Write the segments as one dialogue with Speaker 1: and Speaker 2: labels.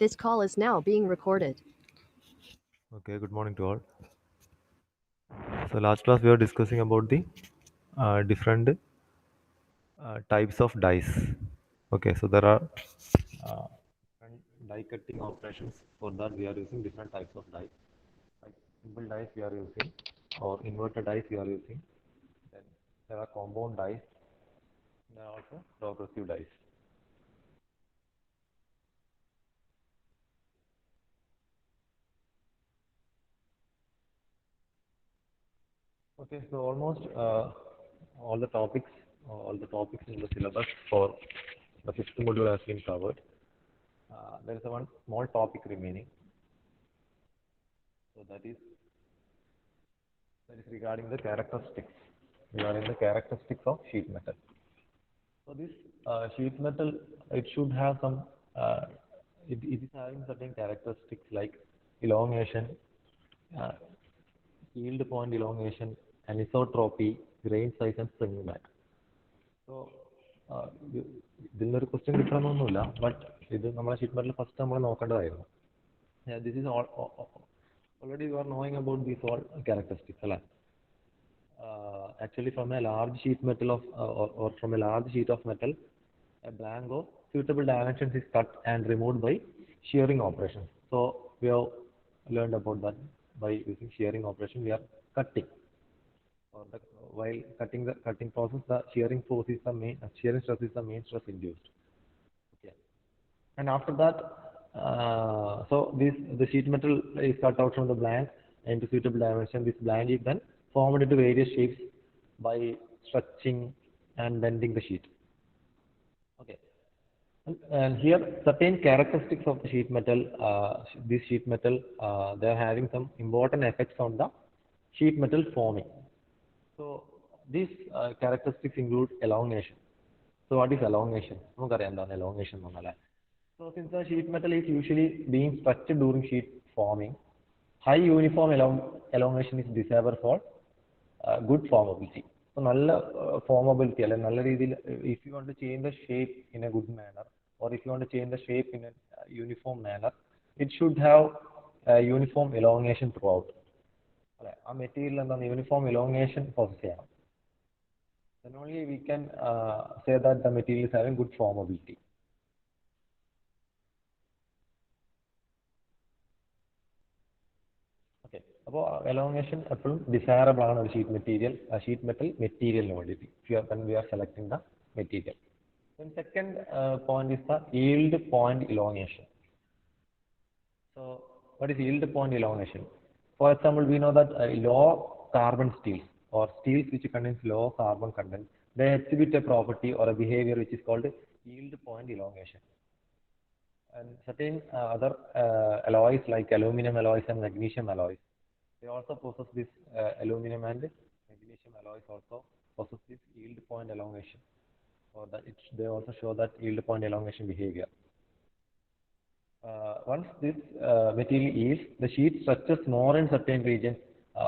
Speaker 1: This call is now being recorded.
Speaker 2: Okay, good morning to all. So last class we were discussing about the different types of dice. Okay, so there are different die cutting operations. For that we are using different types of dice. Like simple dice we are using, or inverted dice we are using. Then there are compound dice. There are also progressive dice. Okay, so almost all the topics, all the topics in the syllabus for the fifth module has been covered. There is a one small topic remaining. So that is regarding the characteristics of sheet metal. So this sheet metal, it should have some, uh, it is having certain characteristics like elongation, uh, yield point elongation, anisotropy, grain size, and spring mass. So ഇതിൽ നിന്നൊരു question കിട്ടണമെന്നൊന്നുമില്ല, but ഇത് നമ്മളെ sheet metal first നമ്മൾ നോക്കേണ്ടതായിരുന്നു. This is already you are knowing about these all characteristics, അല്ലേ? Actually from a large sheet metal or from a large sheet of metal, a blank of suitable dimensions is cut and removed by shearing operations. So we have learned about that by using shearing operation. We are cutting, or while cutting the cutting process, the shearing force is the main shearing stress is the main stress induced. Okay. And after that, so the sheet metal is cut out from the blank into suitable dimension. This blank is then formed into various shapes by stretching and bending the sheet. Okay. And here certain characteristics of the sheet metal, this sheet metal, they are having some important effects on the sheet metal forming. So these characteristics include elongation. So what is elongation? നമുക്കറിയാം എന്താണ് elongation എന്ന് പറഞ്ഞാൽ. So since the sheet metal is usually being stretched during sheet forming, high uniform elongation is desirable for good formability. So നല്ല formability അല്ലെങ്കിൽ നല്ല രീതിയിൽ, if you want to change the shape in a good manner, or if you want to change the shape in a uniform manner, it should have uniform elongation throughout. അല്ലെ, ആ material എന്താണ് uniform elongation possess ചെയ്യണം. Then only we can say that the material is having good formability. Okay. അപ്പോൾ elongation എപ്പോഴും desirable ആണ് ഒരു sheet metal മെറ്റീരിയലിന് വേണ്ടിയിട്ട്, when we are selecting the material. Then second point is the yield point elongation. So what is yield point elongation? For example, we know that low carbon steels or steels which contains low carbon content, they exhibit a property or a behavior which is called yield point elongation. And certain other alloys like aluminum alloys and magnesium alloys, they also possess this aluminum and magnesium alloys also possess this yield point elongation, or that they also show that yield point elongation behavior. Once this material yields, the sheet stretches more in certain regions,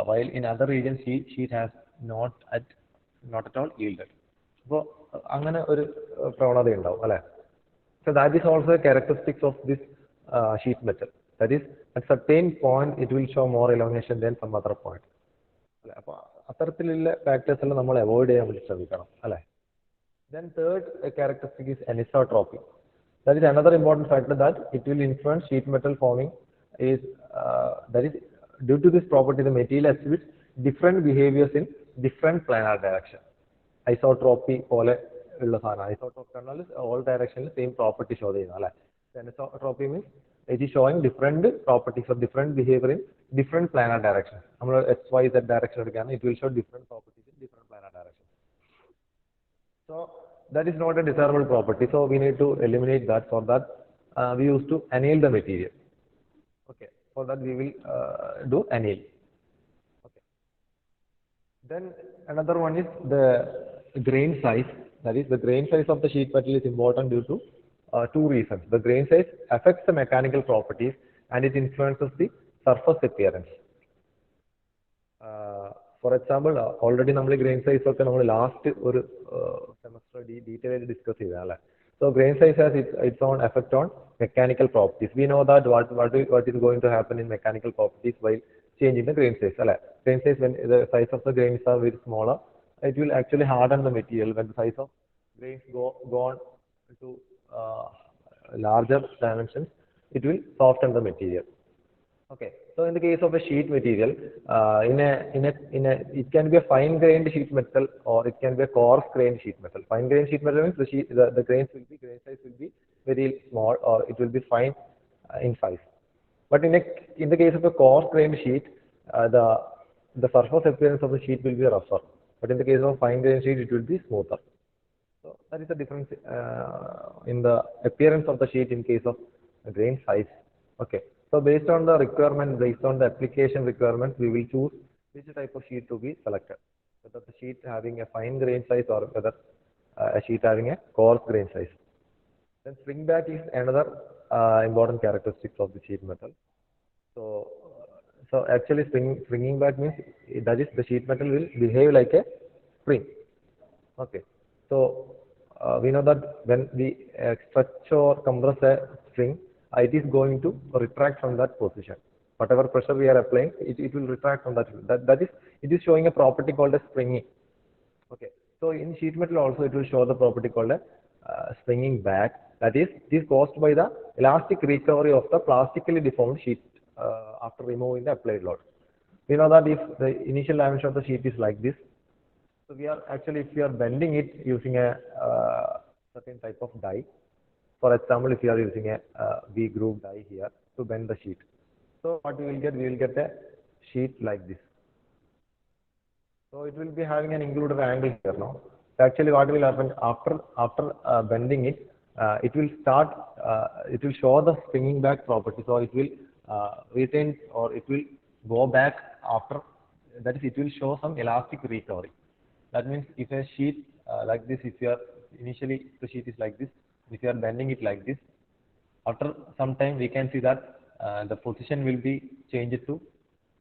Speaker 2: while in other regions sheet has not at all yielded. അപ്പോൾ അങ്ങനെ ഒരു പ്രവണത ഉണ്ടാവും അല്ലേ? So that is also a characteristics of this sheet metal. That is, at certain point it will show more elongation than some other point. അല്ലെ, അപ്പോൾ അത്തരത്തിലുള്ള factors എല്ലാം നമ്മൾ അവോയ്ഡ് ചെയ്യാൻ വേണ്ടി ശ്രമിക്കണം അല്ലേ? Then third characteristic is anisotropy. That is another important factor that it will influence sheet metal forming. That is, due to this property, the material exhibits different behaviors in different planar direction. Isotropy പോലെ ഉള്ള സാധനം. Isotropy എന്നാൽ all direction same property show ചെയ്യുന്നു അല്ലേ? Anisotropy means it is showing different properties or different behavior in different planar direction. നമ്മൾ XYZ direction എടുക്കുകയാണ്, it will show different properties in different planar direction. So that is not a desirable property. So we need to eliminate that. For that, we used to anneal the material. Okay. For that, we will do anneal. Okay. Then another one is the grain size. That is, the grain size of the sheet metal is important due to two reasons. The grain size affects the mechanical properties and it influences the surface appearance. For example already നമ്മൾ grain size ഒക്കെ നമ്മൾ last ഒരു semester detail ആയിട്ട് discuss ചെയ്തതാണ് അല്ലേ? So grain size has its own effect on mechanical properties. We know that what is going to happen in mechanical properties while changing the grain size. Grain size, when the size of the grains are very smaller, it will actually harden the material. When the size of grains go on to larger dimensions, it will soften the material. Okay. So in the case of a sheet material, it can be a fine-grained sheet metal or it can be a coarse-grained sheet metal. Fine-grained sheet metal means the grain size will be very small or it will be fine in size. But in the case of a coarse-grained sheet, the surface appearance of the sheet will be rougher. But in the case of a fine-grained sheet, it will be smoother. So that is the difference in the appearance of the sheet in case of grain size. Okay. So based on the requirement, based on the application requirements, we will choose which type of sheet to be selected. Whether the sheet having a fine grain size or whether a sheet having a coarse grain size. Then spring back is another important characteristic of the sheet metal. So, so actually springing back means that is the sheet metal will behave like a spring. Okay. So we know that when we stretch or compress a string, it is going to retract from that position. Whatever pressure we are applying, it will retract from that. That is, it is showing a property called as springing. Okay. So in sheet metal also it will show the property called as springing back. That is, it is caused by the elastic recovery of the plastically deformed sheet after removing the applied load. We know that if the initial dimension of the sheet is like this, so we are actually, if we are bending it using a certain type of die, for example, if you are using a V groove die here to bend the sheet. So what we will get a sheet like this. So it will be having an included angle here now. So actually what will happen after bending it, it will show the springing back property. So it will retain or it will go back after, that is, it will show some elastic recovery. That means if a sheet like this, if you are initially the sheet is like this, if you are bending it like this, after some time we can see that the position will be changed to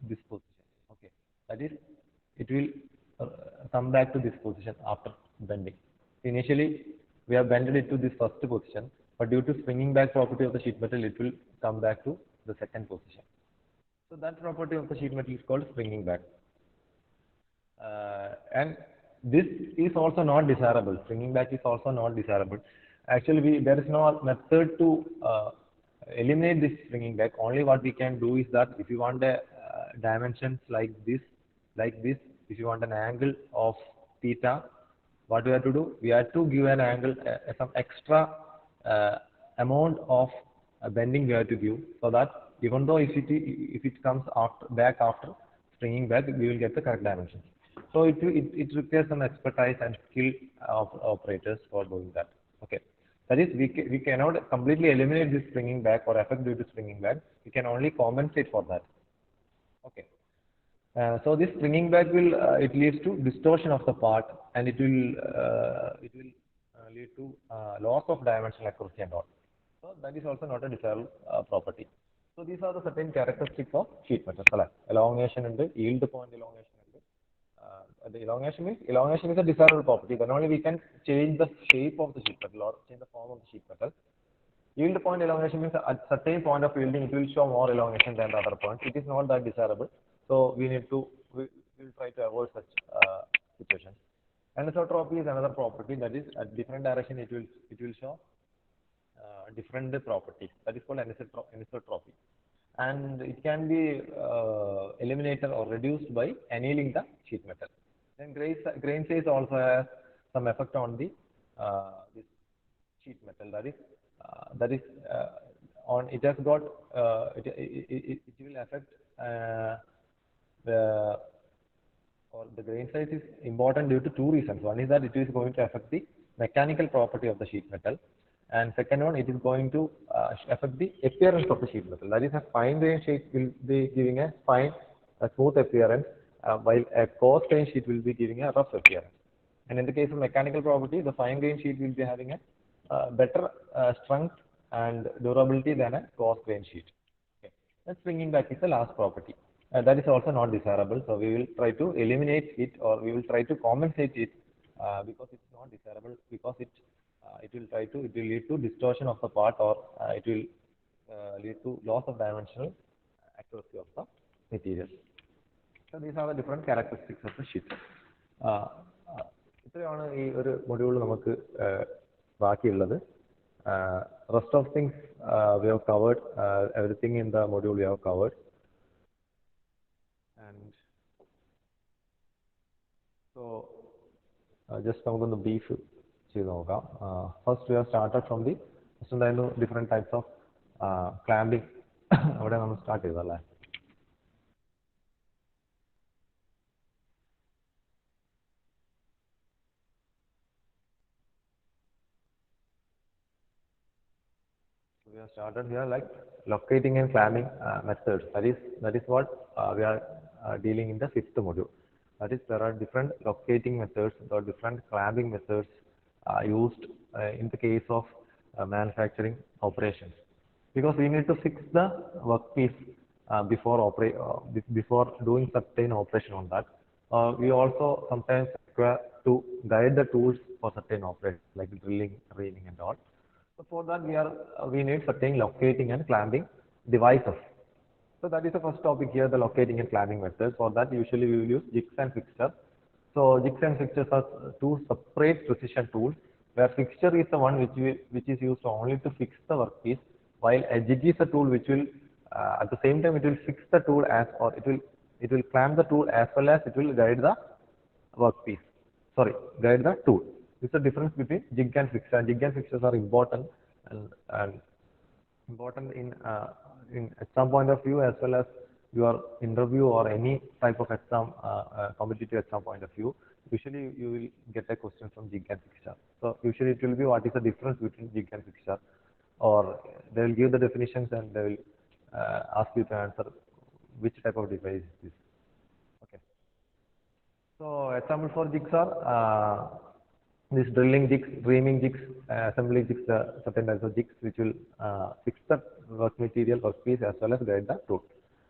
Speaker 2: this position. Okay, that is, it will come back to this position after bending. Initially we have bended it to this first position, but due to springing back property of the sheet metal, it will come back to the second position. So that property of the sheet metal is called springing back. And this is also not desirable. Springing back is also not desirable. Actually, there is no method to eliminate this springing back. Only what we can do is that if you want a dimensions like this, if you want an angle of theta, what we have to do? We have to give an angle, some extra amount of bending we have to give, so that even though if it comes back after springing back, we will get the correct dimensions. So it requires some expertise and skill of operators for doing that. Okay, that is, we cannot completely eliminate this springing back or effect due to springing back. We can only compensate for that. Okay. So this springing back will it leads to distortion of the part, and it will lead to loss of dimensional accuracy and all. So that is also not a desirable property. So these are the certain characteristics of sheet metal. Elongation and the yield point elongation. The elongation is a desirable property. Then only we can change the shape of the sheet metal or change the form of the sheet metal. Yield point elongation means at certain point of yielding it will show more elongation than the other points. It is not that desirable. So we will try to avoid such situations. Anisotropy is another property, that is at different direction it will show different properties. That is called anisotropy. And it can be eliminated or reduced by annealing the sheet metal. Then grain size also has some effect on the this sheet metal. That is on it has got it will affect the grain size is important due to two reasons. One is that it is going to affect the mechanical property of the sheet metal, and second one, it is going to affect the appearance of the sheet metal. That is, a fine grain sheet will be giving a smooth appearance, while a coarse grain sheet will be giving a rough appearance. And in the case of mechanical property, the fine grain sheet will be having a better strength and durability than a coarse grain sheet. Okay. And springing back is the last property. That is also not desirable. So we will try to eliminate it, or we will try to compensate it because it's not desirable, because it it will lead to distortion of the part, or it will lead to loss of dimensional accuracy of the material. So these are the different characteristics of the sheet. ഇത്രയാണ് ഈ ഒരു module നമുക്ക് ബാക്കിയുള്ളത്. Rest of things we have covered, everything in the module we have covered. And so just നമുക്കൊന്ന് brief ചെയ്ത് നോക്കാം. First we have started from the different types of clamping. അവിടെ നമ്മൾ സ്റ്റാർട്ട് ചെയ്തല്ലേ. We have started here like locating and clamping methods. That is what we are dealing in the fifth module. That is, there are different locating methods or different clamping methods used in the case of manufacturing operations, because we need to fix the workpiece before doing certain operation on that. We also sometimes require to guide the tools for certain operations like drilling, reaming, and all. So for that we need certain locating and clamping devices. So that is the first topic here, the locating and clamping methods. For that, usually we will use jigs and fixtures. So jigs and fixtures are two separate precision tools, where fixture is the one which is used only to fix the workpiece, while a jig is a tool which will at the same time it will fix the tool it will clamp the tool as well as it will guide the workpiece. Guide the tool. This is the difference between jig and fixture. Jig and fixtures are important and important in exam point of view, as well as your interview or any type of exam, competitive exam point of view. Usually you will get a question from jig and fixture. So usually it will be what is the difference between jig and fixture, or they will give the definitions and they will ask you to answer which type of device is this. Okay. So example for jigs are these drilling jigs, reaming jigs, assembly jigs, certain types of jigs which will fix the work material, workpiece, as well as guide the tool.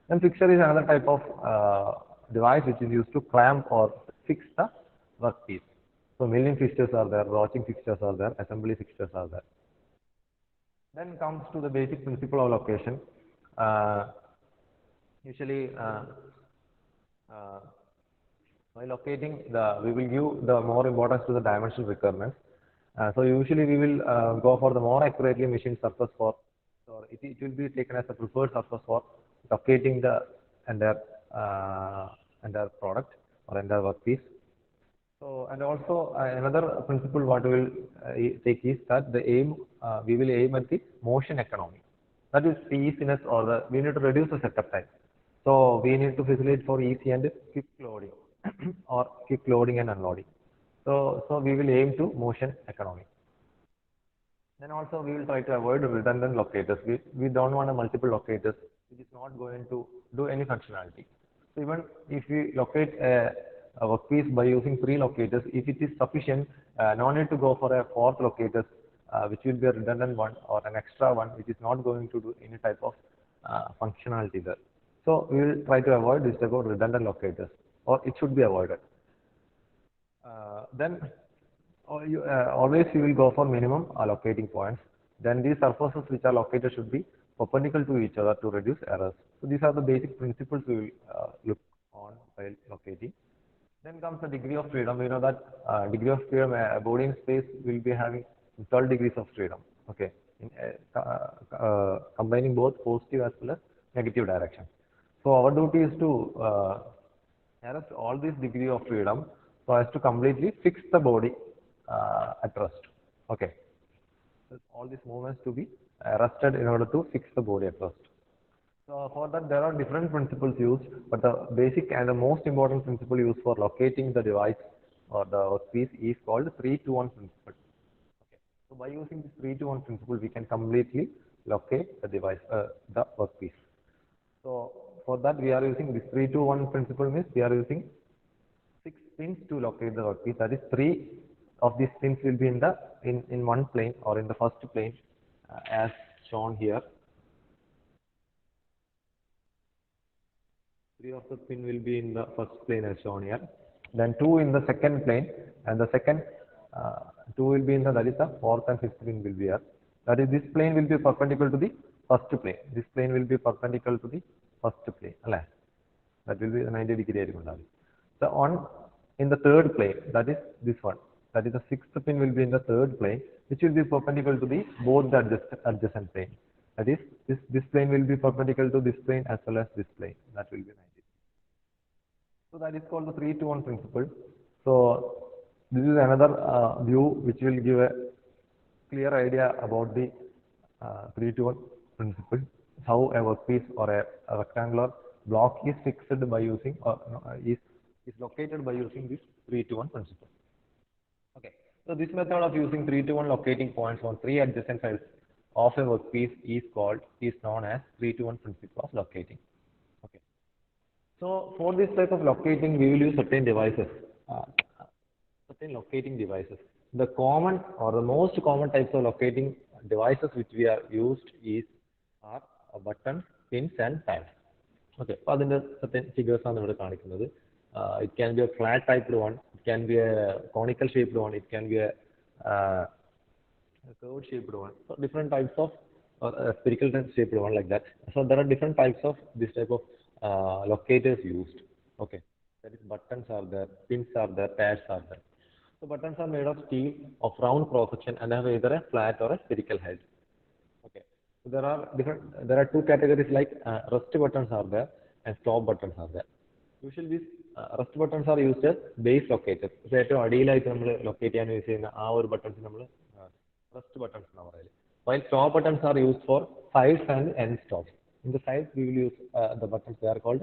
Speaker 2: Then fixture is another type of device which is used to clamp or fix the workpiece. So milling fixtures are there, roaching fixtures are there, assembly fixtures are there. Then comes to the basic principle of location. Usually by locating, we will give the more importance to the dimensional requirements. So usually we will go for the more accurately machined surface for, or it will be taken as a preferred surface for locating the entire product or entire workpiece. So, and also another principle what we will take is that we will aim at the motion economy. That is the easiness, or we need to reduce the setup time. So we need to facilitate for easy and quick loading or quick loading and unloading. So we will aim to motion economy. Then also we will try to avoid redundant locators. We don't want a multiple locators which is not going to do any functionality. So even if we locate a workpiece by using 3 locators, if it is sufficient, no need to go for a 4th locator, which will be a redundant one or an extra one which is not going to do any type of functionality there. So we will try to avoid this type of redundant locators, or it should be avoided. Then always you will go for minimum locating points. Then these surfaces which are located should be perpendicular to each other to reduce errors. So these are the basic principles we will look on while locating. Then comes the degree of freedom. We know that degree of freedom, a body in space will be having 12 degrees of freedom. Okay, combining both positive as well as negative direction. So our duty is to arrest all this degree of freedom so as to completely fix the body at rest. Okay, so all these movements to be arrested in order to fix the body at rest. So for that there are different principles used, but the basic and the most important principle used for locating the device or the workpiece is called 3-to-1 principle. Okay. So by using this 3-to-1 principle, we can completely locate the device, the workpiece. So for that we are using this 3-to-1 principle, means we are using 6 pins to locate the workpiece. That is, 3 of these pins will be in one plane or in the first plane, as shown here. 3 of the pin will be in the first plane as shown here. Then 2 in the second plane, and the second 2 will be in the, that is the fourth and fifth pin will be here. That is, this plane will be perpendicular to the first plane. This plane will be perpendicular to the first plane. That will be 90 degree. So on in the third plane, that is this one. That is the sixth pin will be in the third plane, which will be perpendicular to the both the adjacent plane. That is, this plane will be perpendicular to this plane as well as this plane. That will be 90. So that is called the 3-to-1 principle. So this is another view which will give a clear idea about the 3-to-1 principle. How a workpiece or a rectangular block is fixed by using or is located by using this 3-to-1 principle. Okay. So this method of using 3-to-1 locating points on three adjacent sides of a workpiece is known as 3-to-1 principle of locating. Okay. So for this type of locating, we will use certain devices, certain locating devices. The common or the most common types of locating devices which we are used are buttons, pins, and pads. Okay. So the certain figures are here. It can be a flat typed one, it can be a conical shaped one, it can be a curved shaped one. So different types of spherical shaped one like that. So there are different types of this type of locators used. Okay, that is buttons are there, pins are there, pads are there. So buttons are made of steel of round cross section and have either a flat or a spherical head. Okay, so there are two categories like rest buttons are there and stop buttons are there. Usually these rest buttons are used as base locators. So ഏറ്റവും അടിയിലായിട്ട് നമ്മൾ locate ചെയ്യാൻ use ചെയ്യുന്ന ആ ഒരു buttons നമ്മൾ rest buttons എന്നാണ് പറയുന്നത്. While stop buttons are used for sides and end stops. In the sides we will use the buttons, they are called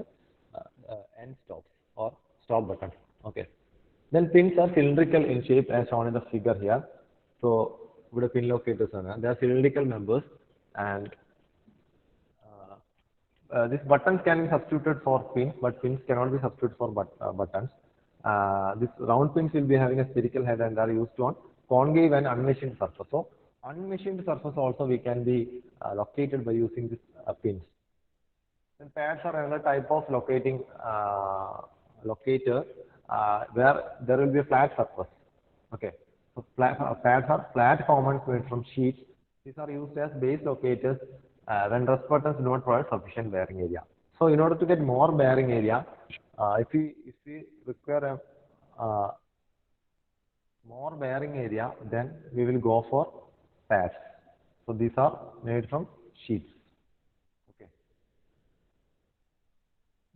Speaker 2: end stops or stop buttons. Okay. Then pins are cylindrical in shape as shown in the figure here. So ഇവിടെ pin locators ആണ്. They are cylindrical members and these buttons can be substituted for pins, but pins cannot be substituted for buttons. These round pins will be having a spherical head and are used on concave and unmachined surface. So unmachined surface also we can be located by using these pins. Then pads are another type of locating locator where there will be a flat surface. Okay, so pads are flat components made from sheets. These are used as base locators when rest buttons do not provide sufficient bearing area. So in order to get more bearing area, if we require a more bearing area, then we will go for pads. So these are made from sheets. Okay.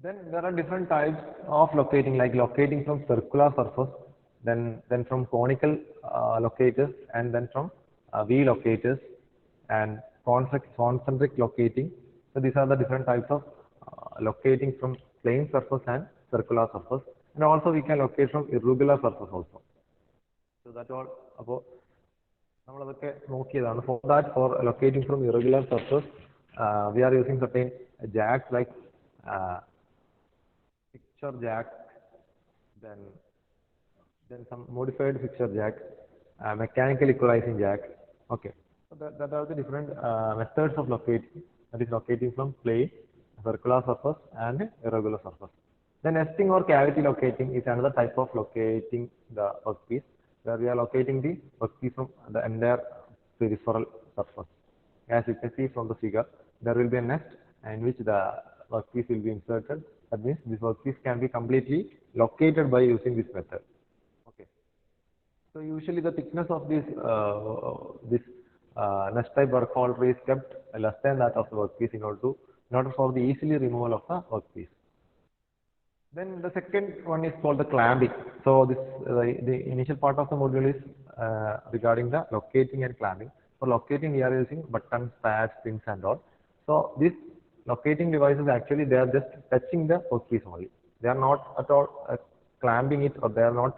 Speaker 2: Then there are different types of locating, like locating from circular surface, then from conical locators, and then from V locators and concentric locating. So these are the different types of locating from plane surface and circular surface, and also we can locate from irregular surface also. So that all about for that, for locating from irregular surface, we are using certain jacks like fixture jack, then some modified fixture jack, mechanical equalizing jack. Okay. So that are the different methods of locating. That is locating from plane, circular surface, and irregular surface. Then nesting or cavity locating is another type of locating the workpiece, where we are locating the workpiece from the entire peripheral surface. As you can see from the figure, there will be a nest in which the workpiece will be inserted. That means this workpiece can be completely located by using this method. Okay. So usually the thickness of this nest type work holder is kept less than that of the workpiece in order for the easily removal of the workpiece. Then the second one is called the clamping. So this the initial part of the module is regarding the locating and clamping. For locating, we are using buttons, pads, pins, and all. So these locating devices actually they are just touching the workpiece only. They are not at all clamping it, or they are not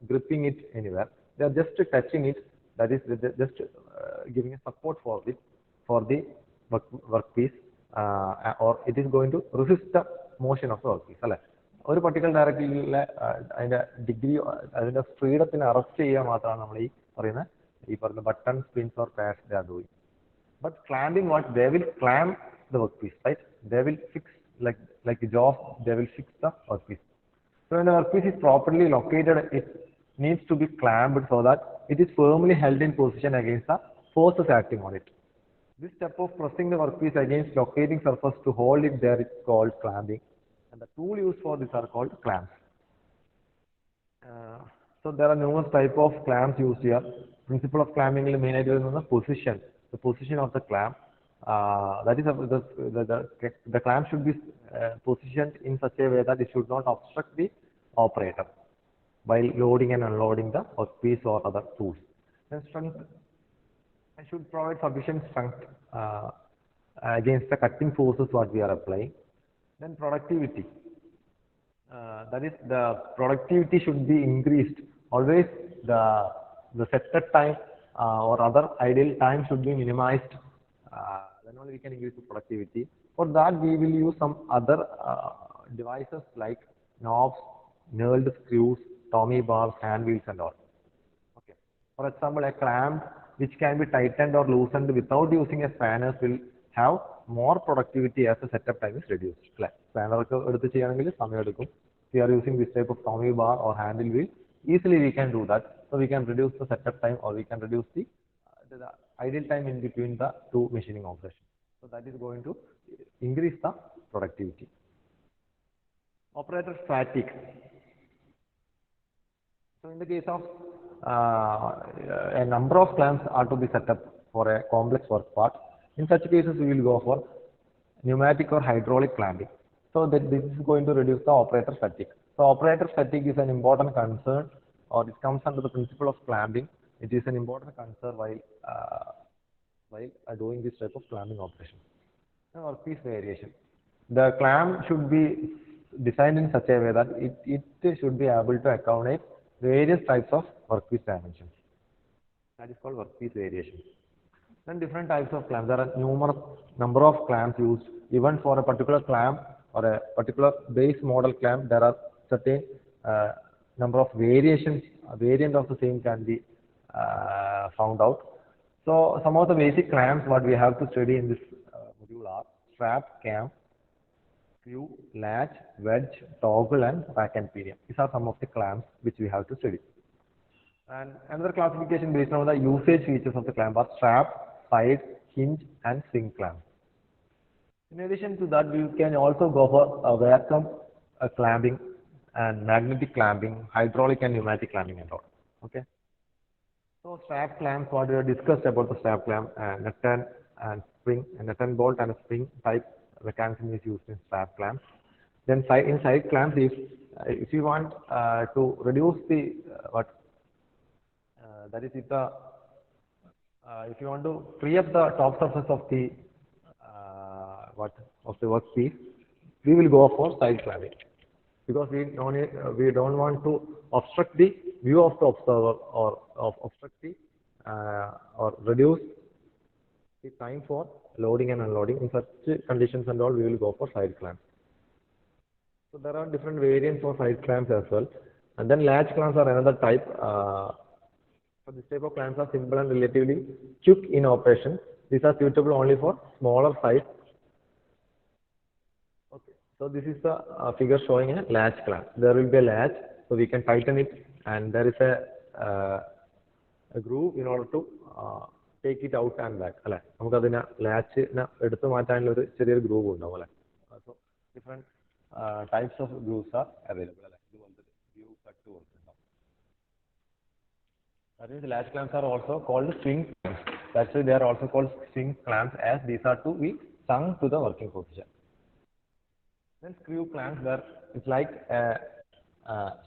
Speaker 2: gripping it anywhere. They are just touching it. That is just giving a support for the workpiece, or it is going to resist the motion of the workpiece. ഒരു particular direction അതിന്റെ degree അതിന്റെ ഫ്രീഡത്തിന് arrest ചെയ്യാൻ മാത്രമാണ് നമ്മൾ ഈ പറയുന്ന buttons, pins or pads they are doing. But clamping, what they will clamp the workpiece, right? They will fix like a jaw. They will fix the workpiece. So when the workpiece is properly located, needs to be clamped so that it is firmly held in position against the forces acting on it. This step of pressing the workpiece against locating surface to hold it there is called clamping, and the tool used for this are called clamps. Uh, so there are numerous type of clamps used here. Principle of clamping will main idea is the position of the clamp. That is the clamp should be positioned in such a way that it should not obstruct the operator while loading and unloading the workpiece or other tools. Then strength should provide sufficient strength against the cutting forces what we are applying. Then productivity. That is the productivity should be increased. Always the setup time or other idle time should be minimized. Then only we can increase the productivity. For that we will use some other devices like knobs, knurled screws, Tommy bars, hand wheels and all. Okay. For example, a clamp which can be tightened or loosened without using a spanner will have more productivity as the setup time is reduced. Spanner എടുത്ത് ചെയ്യണമെങ്കിൽ സമയം എടുക്കും. If we are using this type of Tommy bar or handle wheel, easily we can do that. So we can reduce the setup time or we can reduce the idle time in between the two machining operations. So that is going to increase the productivity. Operator fatigue. So in the case of a number of clamps are to be set up for a complex work part. In such cases, we will go for pneumatic or hydraulic clamping. So that this is going to reduce the operator fatigue. So operator fatigue is an important concern, or it comes under the principle of clamping. It is an important concern while doing this type of clamping operation. Workpiece variation. The clamp should be designed in such a way that it should be able to accommodate various types of workpiece dimensions. That is called workpiece variation. Then different types of clamps. There are numerous number of clamps used. Even for a particular clamp or a particular base model clamp, there are certain number of variations. A variant of the same can be found out. So some of the basic clamps what we have to study in this module are strap, cam, screw, latch, wedge, toggle, and rack and pinion. These are some of the clamps which we have to study. And another classification based on the usage features of the clamp are strap, side, hinge, and swing clamp. In addition to that, we can also go for vacuum clamping and magnetic clamping, hydraulic and pneumatic clamping and all. Okay. So strap clamps, what we have discussed about the strap clamp, nut and spring, a nut and bolt and a spring type mechanism is used in strap clamps. Then in side clamps, if you want to reduce the that is if you want to free up the top surface of the of the workpiece, we will go for side clamping because we don't want to obstruct the view of the observer or obstruct the or reduce the time for loading and unloading. In such conditions and all, we will go for side clamps. So there are different variants for side clamps as well. And then latch clamps are another type. So this type of clamps are simple and relatively quick in operation. These are suitable only for smaller size. Okay. So this is the figure showing a latch clamp. There will be a latch, so we can tighten it, and there is a groove in order to take it out and back. Latch groove. So different types of grooves are available. That means latch clamps are also called swing clamps. That's why they are also called swing clamps, as these are to be sung to the working position. Then screw clamps, where it's like a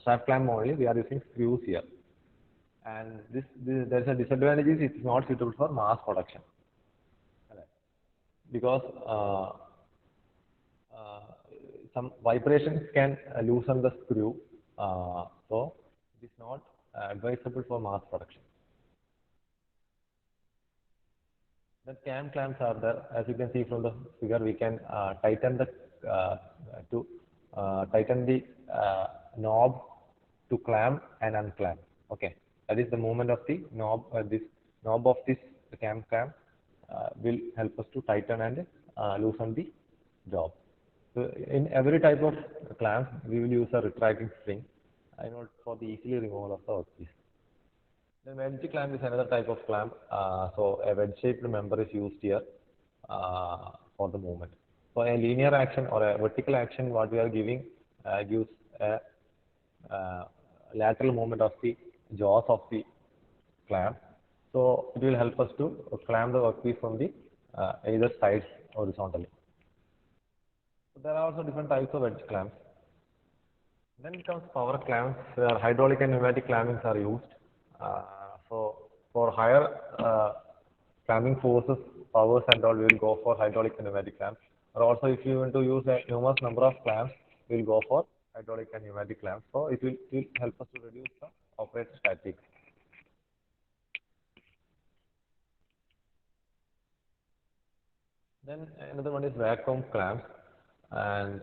Speaker 2: strap clamp only. We are using screws here, and there is a disadvantage is it's not suitable for mass production because some vibrations can loosen the screw, so it is not advisable for mass production. The cam clamps are there. As you can see from the figure, we can tighten the knob to clamp and unclamp. Okay, that is the movement of the knob. This knob of this cam clamp will help us to tighten and loosen the job. So in every type of clamp, we will use a retracting spring. in order for the easily removal of the workpiece. The wedge clamp is another type of clamp. So a wedge-shaped member is used here for the movement. So a linear action or a vertical action, what we are giving gives a lateral movement of the jaws of the clamp. So it will help us to clamp the workpiece from the either sides horizontally. So there are also different types of wedge clamps. Then comes power clamps, where hydraulic and pneumatic clampings are used. So for higher clamping forces, powers and all, we will go for hydraulic and pneumatic clamps. Or also if you want to use a numerous number of clamps, we will go for hydraulic and pneumatic clamps. So it will help us to reduce the operator static. Then another one is vacuum clamps, and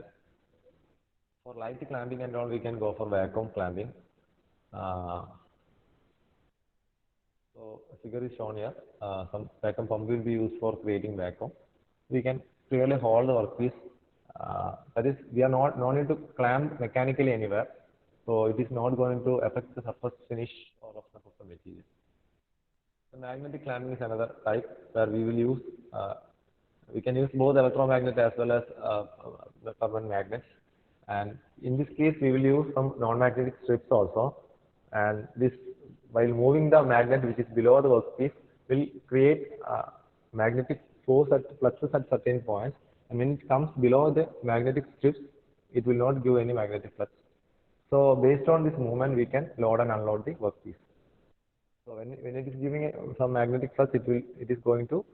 Speaker 2: for light clamping and all, we can go for vacuum clamping. Uh, So figure is shown here. Some vacuum pump will be used for creating vacuum. We can clearly hold the workpiece. That is, we are not no need to clamp mechanically anywhere. So it is not going to affect the surface finish or roughness of the material. The magnetic clamping is another type where we will use. We can use both electromagnet as well as the permanent magnets. And in this case, we will use some non-magnetic strips also. And this, while moving the magnet which is below the workpiece, will create magnetic force at fluxes at certain points. And when it comes below the magnetic strips, it will not give any magnetic flux. So based on this movement, we can load and unload the workpiece. So when it is giving some magnetic flux, it is going to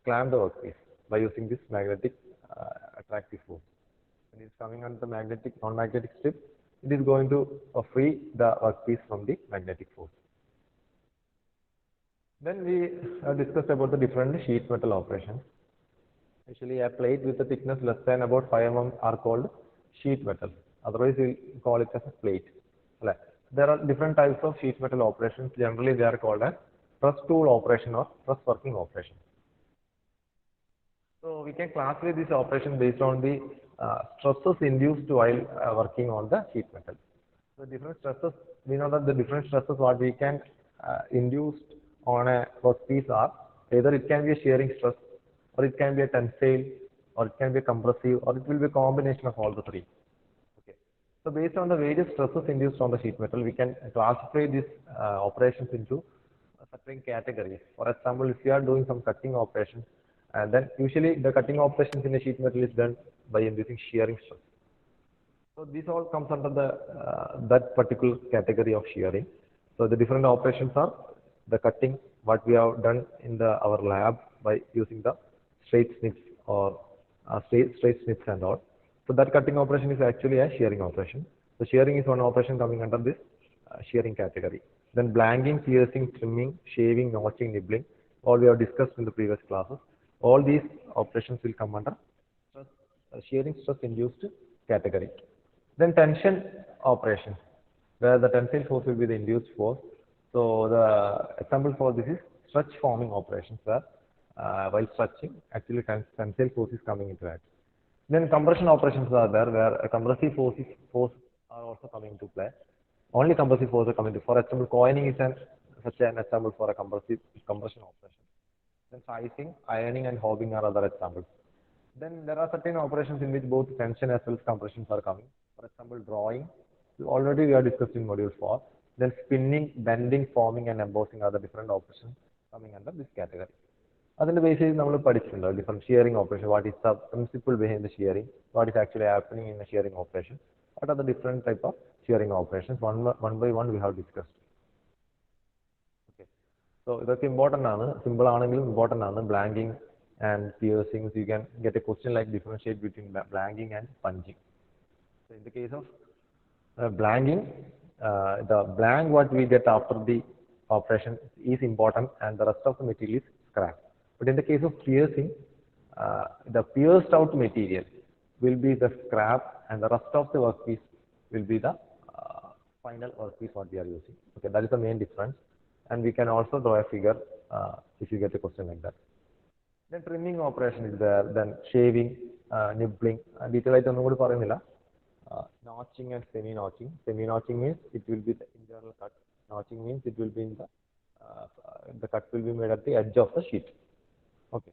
Speaker 2: clamp the workpiece by using this magnetic attractive force. When it is coming on the magnetic non-magnetic strip, it is going to free the workpiece from the magnetic force. Then we have discussed about the different sheet metal operations. Actually, a plate with a thickness less than about 5 mm are called sheet metal. Otherwise, we call it as a plate. There are different types of sheet metal operations. Generally, they are called as press tool operation or press working operation. So we can classify this operation based on the stresses induced while working on the sheet metal. So different stresses, we know that the different stresses what we can induce on a workpiece are either it can be a shearing stress, or it can be a tensile, or it can be a compressive, or it will be a combination of all the three. Okay. So based on the various stresses induced on the sheet metal, we can classify these operations into certain categories. For example, if you are doing some cutting operations, and then usually the cutting operations in a sheet metal is done by inducing shearing stress. So this all comes under the that particular category of shearing. So the different operations are the cutting, what we have done in our lab by using the straight snips or straight snips and all. So that cutting operation is actually a shearing operation. So shearing is one operation coming under this shearing category. Then blanking, piercing, trimming, shaving, notching, nibbling, all we have discussed in the previous classes. All these operations will come under shearing stress induced category. Then tension operations, where the tensile force will be the induced force. So the example for this is stretch forming operations, where while stretching, actually tensile force is coming into action. Then compression operations are there, where a compressive force are also coming into play. Only compressive force are coming to. For example, coining is such an example for a compression operation. Then sizing, ironing, and hobbing are other examples. Then there are certain operations in which both tension as well as compressions are coming. For example, drawing. Already we have discussed in module 4. Then spinning, bending, forming, and embossing are the different operations coming under this category. അതിന്റെ ബേസിൽ നമ്മൾ പഠിച്ചിട്ടുണ്ട് different shearing operation. What is the principle behind the shearing? What is actually happening in the shearing operation? What are the different type of shearing operations? One by one we have discussed. Okay. So ഇതൊക്കെ important ആണ്. Simple ആണെങ്കിലും important ആണ്. Blanking and piercings, you can get a question like differentiate between blanking and punching. So in the case of blanking, the blank what we get after the operation is important, and the rest of the material is scrap. But in the case of piercing, the pierced out material will be the scrap, and the rest of the workpiece will be the final workpiece what we are using. Okay, that is the main difference, and we can also draw a figure if you get a question like that. Then trimming operation is there, then shaving, nibbling, detail ആയിട്ട് ഒന്നും കൂടി പറയുന്നില്ല. notching and semi-notching. Semi-notching means it will be the internal cut. Notching means it will be in the cut will be made at the edge of the sheet. Okay.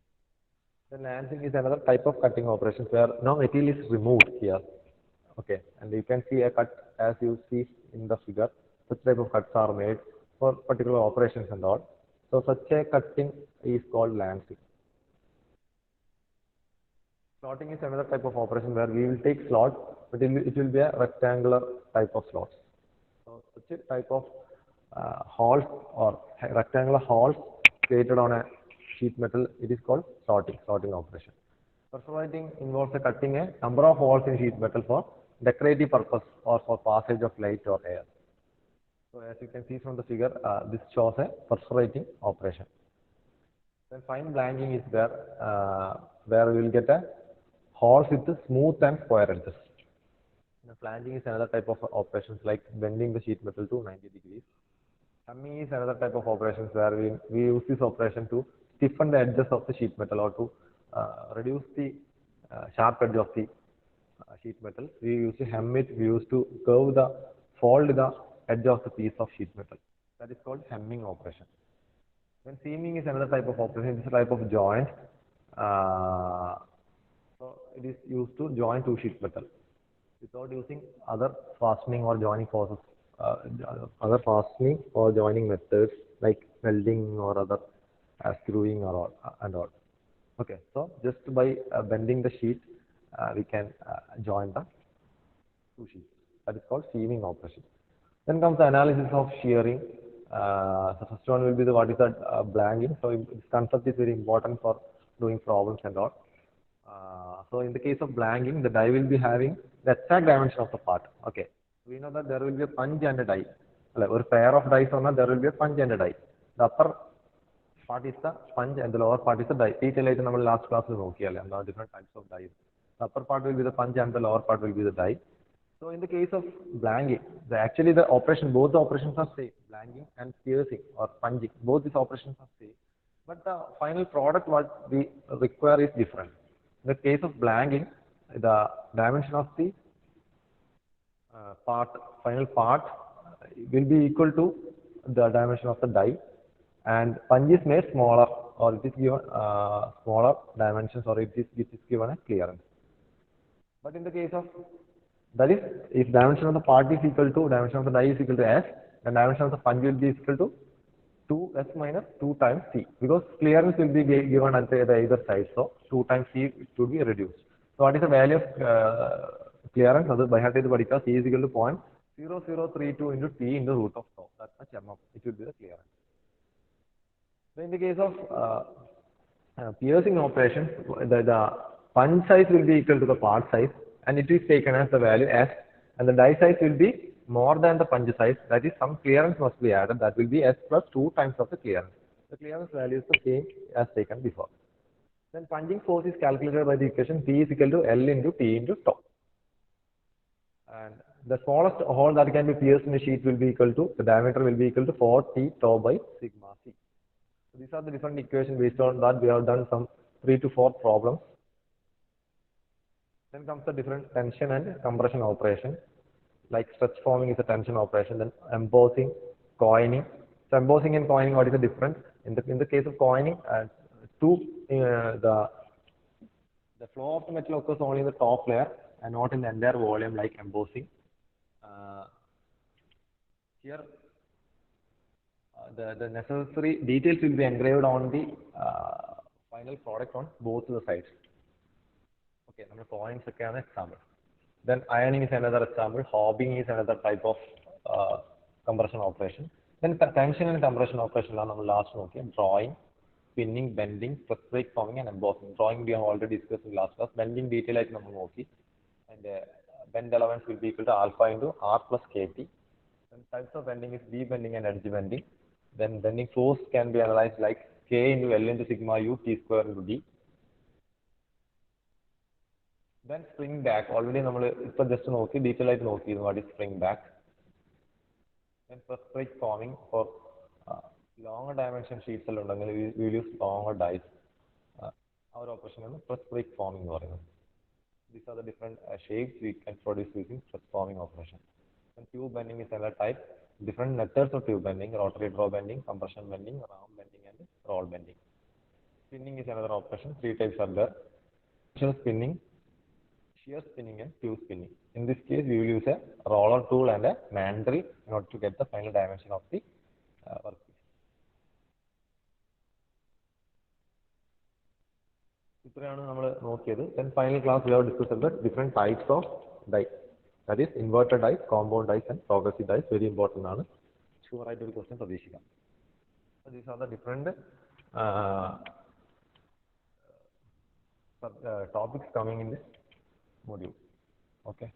Speaker 2: Then lancing is another type of cutting operations where no material is removed here. Okay, and you can see a cut as you see in the figure. Such type of cuts are made for particular operations and all. So such a cutting is called lancing. Slotting is another type of operation where we will take slot, but it will be a rectangular type of slots. So such a type of holes or rectangular holes created on a sheet metal, it is called slotting operation. Perforating involves the cutting a number of holes in sheet metal for decorative purpose or for passage of light or air. So as you can see from the figure, this shows a perforating operation. Then fine blanking is there, where we will get a holes with smooth and square edges. Now, flanging is another type of operations like bending the sheet metal to 90 degrees. Hemming is another type of operations where we use this operation to stiffen the edges of the sheet metal or to reduce the sharp edge of the sheet metal. We use to hem it, we use to fold the edge of the piece of sheet metal. That is called hemming operation. Then seaming is another type of operation. It is a type of joint. So it is used to join two sheet metal without using other fastening or joining forces, other fastening or joining methods like welding or other screwing or all, and all. Okay, so just by bending the sheet, we can join the two sheets. That is called seaming operation. Then comes the analysis of shearing. The first one will be the what is that blanking. So this concept is very important for doing problems and all. So in the case of blanking, the die will be having the exact dimension of the part. Okay, we know that there will be a punch and a die. Or a pair of dice or not, there will be a punch and a die. The upper part is the punch and the lower part is the die. Detail in our last class we know different types of dies. The upper part will be the punch and the lower part will be the die. So in the case of blanking, actually the operation, both the operations are same, blanking and piercing or punching, both these operations are same. But the final product what we require is different. In the case of blanking, the dimension of the final part will be equal to the dimension of the die, and punch is made smaller or it is given smaller dimensions or it is given a clearance. But in the case of that is, if dimension of the part is equal to dimension of the die is equal to S, then dimension of the punch will be equal to 2S minus 2 times C, because clearance will be given at the either side. So 2 times C it should be reduced. So what is the value of clearance? That is by heart is C is equal to 0.0032 into T into root of tau. That's much mm. It will be the clearance. So in the case of piercing operations, the punch size will be equal to the part size, and it is taken as the value S, and the die size will be more than the punch size. That is, some clearance must be added. That will be S plus 2 times of the clearance. The clearance value is the same as taken before. Then punching force is calculated by the equation P is equal to L into T into tau. And the smallest hole that can be pierced in a sheet will be equal to, the diameter will be equal to 4T tau by sigma C. So these are the different equations. Based on that, we have done some 3 to 4 problems. Then comes the different tension and compression operation. Like stretch forming is a tension operation. Then embossing, coining. So embossing and coining, what is the difference? In the case of coining, the flow of the metal occurs only in the top layer and not in the entire volume like embossing. Here, the necessary details will be engraved on the final product on both the sides. Okay, coins is an example. Then ironing is another example. Hobbing is another type of compression operation. Then tension and compression operation are our last one. Okay, drawing, pinning, bending, press brake forming, and embossing. Drawing we have already discussed in last class. Bending detail like and bend allowance will be equal to alpha into R plus KT. Then types of bending is V bending and edge bending. Then bending force can be analyzed like K into L into sigma U T square into D. Then spring back. Already just detail what is spring back. Then press brake forming for longer dimension sheets we will use longer dies. Our operation is press brake forming. These are the different shapes we can produce using stress forming operation. And tube bending is another type. Different methods of tube bending: rotary draw bending, compression bending, ram bending, and roll bending. Spinning is another operation. Three types are there: shear spinning, and tube spinning. In this case, we will use a roller tool and a mandrel in order to get the final dimension of the workpiece. ഇത്രയാണ് നമ്മൾ നോക്കിയത്. Then final class we have discussed the different types of die. That is inverted dies, compound dies, and progressive dies. Very important ആണ്. Sure ആയിട്ട് ഒരു question പ്രതീക്ഷിക്കാം. These are the different topics coming in this module. Okay.